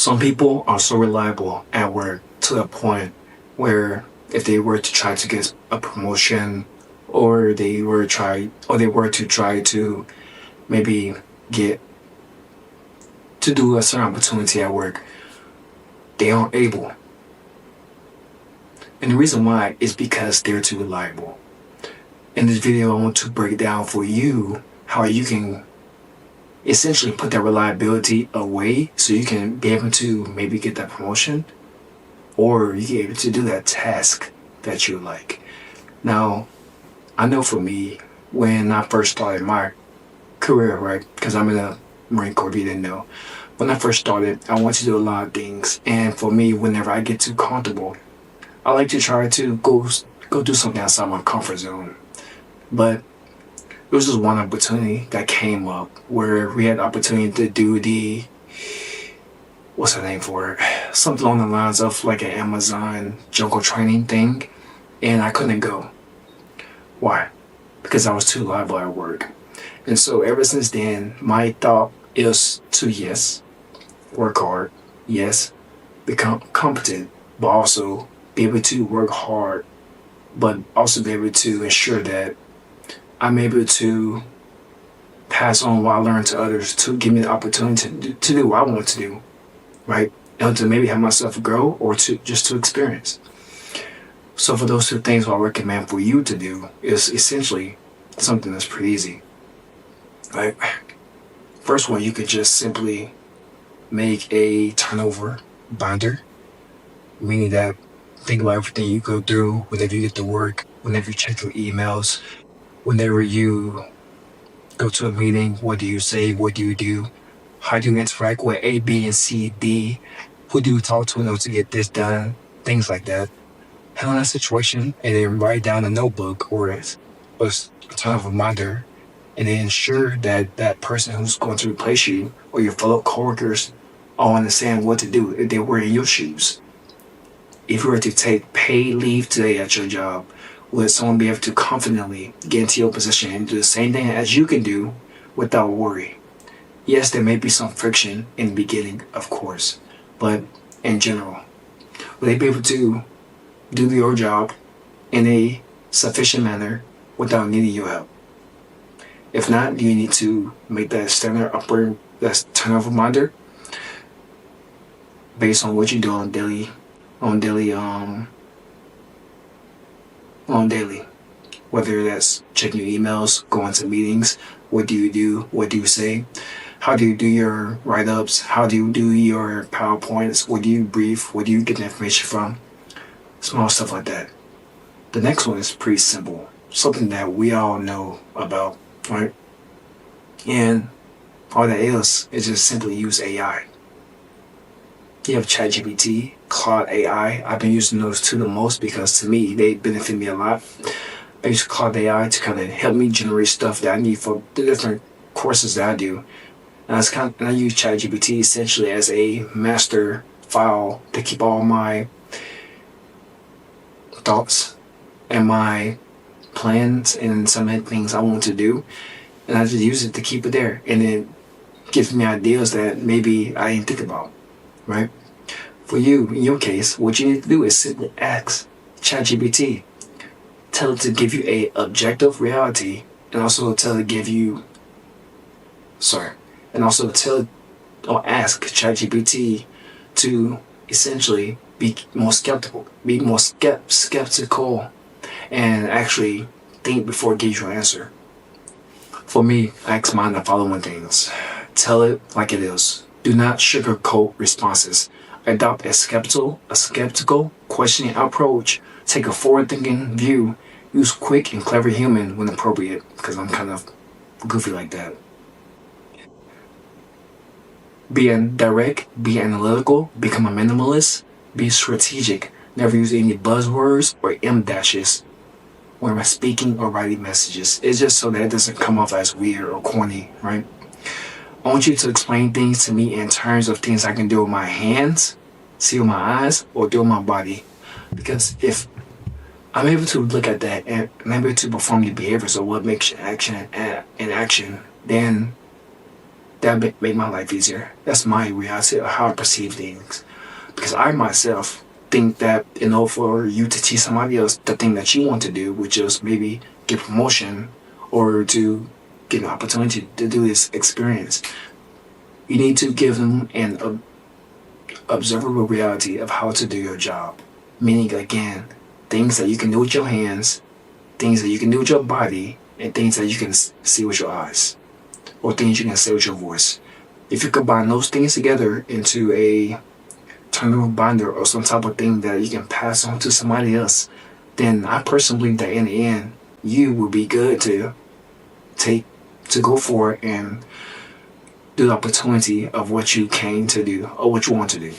Some people are so reliable at work to the point where if they were to try to get a promotion or they were to try to maybe get to do a certain opportunity at work, they aren't able. And the reason why is because they're too reliable. In this video, I want to break down for you how you can essentially put that reliability away so you can be able to maybe get that promotion or you can be able to do that task that you like. Now, I know for me, when I first started my career, right, because I'm in the Marine Corps, if you didn't know, when I first started, I wanted to do a lot of things. And for me, whenever I get too comfortable, I like to try to go do something outside my comfort zone. But it was just one opportunity that came up where we had the opportunity to do what's the name for it? Something along the lines of like an Amazon jungle training thing. And I couldn't go. Why? Because I was too liable at work. And so ever since then, my thought is to yes, work hard, yes, become competent, but also be able to work hard, but also be able to ensure that I'm able to pass on what I learned to others to give me the opportunity to do what I want to do, right? And to maybe have myself grow or to just to experience. So for those two things, what I recommend for you to do is essentially something that's pretty easy. Right? First one, you could just simply make a turnover binder, meaning that think about everything you go through whenever you get to work, whenever you check your emails, whenever you go to a meeting, what do you say, what do you do, how do you interact with A, B, and C, D, who do you talk to in order to get this done, things like that. Handle that situation and then write down a notebook or a ton of reminder and then ensure that that person who's going to replace you or your fellow coworkers all understand what to do if they were in your shoes. If you were to take paid leave today at your job, would someone be able to confidently get into your position and do the same thing as you can do without worry? Yes, there may be some friction in the beginning, of course, but in general, will they be able to do your job in a sufficient manner without needing your help? If not, you need to make that standard upward, that turnover reminder based on what you do on daily, whether that's checking your emails, going to meetings, what do you do, what do you say, how do you do your write-ups, how do you do your PowerPoints, what do you brief, where do you get the information from, small stuff like that. The next one is pretty simple, something that we all know about, right? And all that is just simply use AI. You have ChatGPT, Claude AI. I've been using those two the most because to me, they benefit me a lot. I use Claude AI to kind of help me generate stuff that I need for the different courses that I do. And I use ChatGPT essentially as a master file to keep all my thoughts and my plans and some of the things I want to do. And I just use it to keep it there. And it gives me ideas that maybe I didn't think about, right? For you, in your case, what you need to do is simply ask ChatGPT. Tell it to give you a objective reality and also tell it ask ChatGPT to essentially be more skeptical, skeptical and actually think before it gives you an answer. For me, I ask mine the following things. Tell it like it is. Do not sugarcoat responses. Adopt a skeptical, questioning approach. Take a forward-thinking view. Use quick and clever humor when appropriate, because I'm kind of goofy like that. Be direct, be analytical, become a minimalist, be strategic. Never use any buzzwords or M-dashes when speaking or writing messages. It's just so that it doesn't come off as weird or corny, right? I want you to explain things to me in terms of things I can do with my hands, see with my eyes, or do with my body. Because if I'm able to look at that and I'm able to perform the behaviors of what makes action, then that make my life easier. That's my reality of how I perceive things. Because I myself think that in order for you to teach somebody else the thing that you want to do, which is maybe get promotion or to get an opportunity to do this experience, you need to give them an observable reality of how to do your job. Meaning, again, things that you can do with your hands, things that you can do with your body, and things that you can see with your eyes, or things you can say with your voice. If you combine those things together into a terminal binder or some type of thing that you can pass on to somebody else, then I personally believe that in the end, you will be good to go for it and do the opportunity of what you came to do or what you want to do.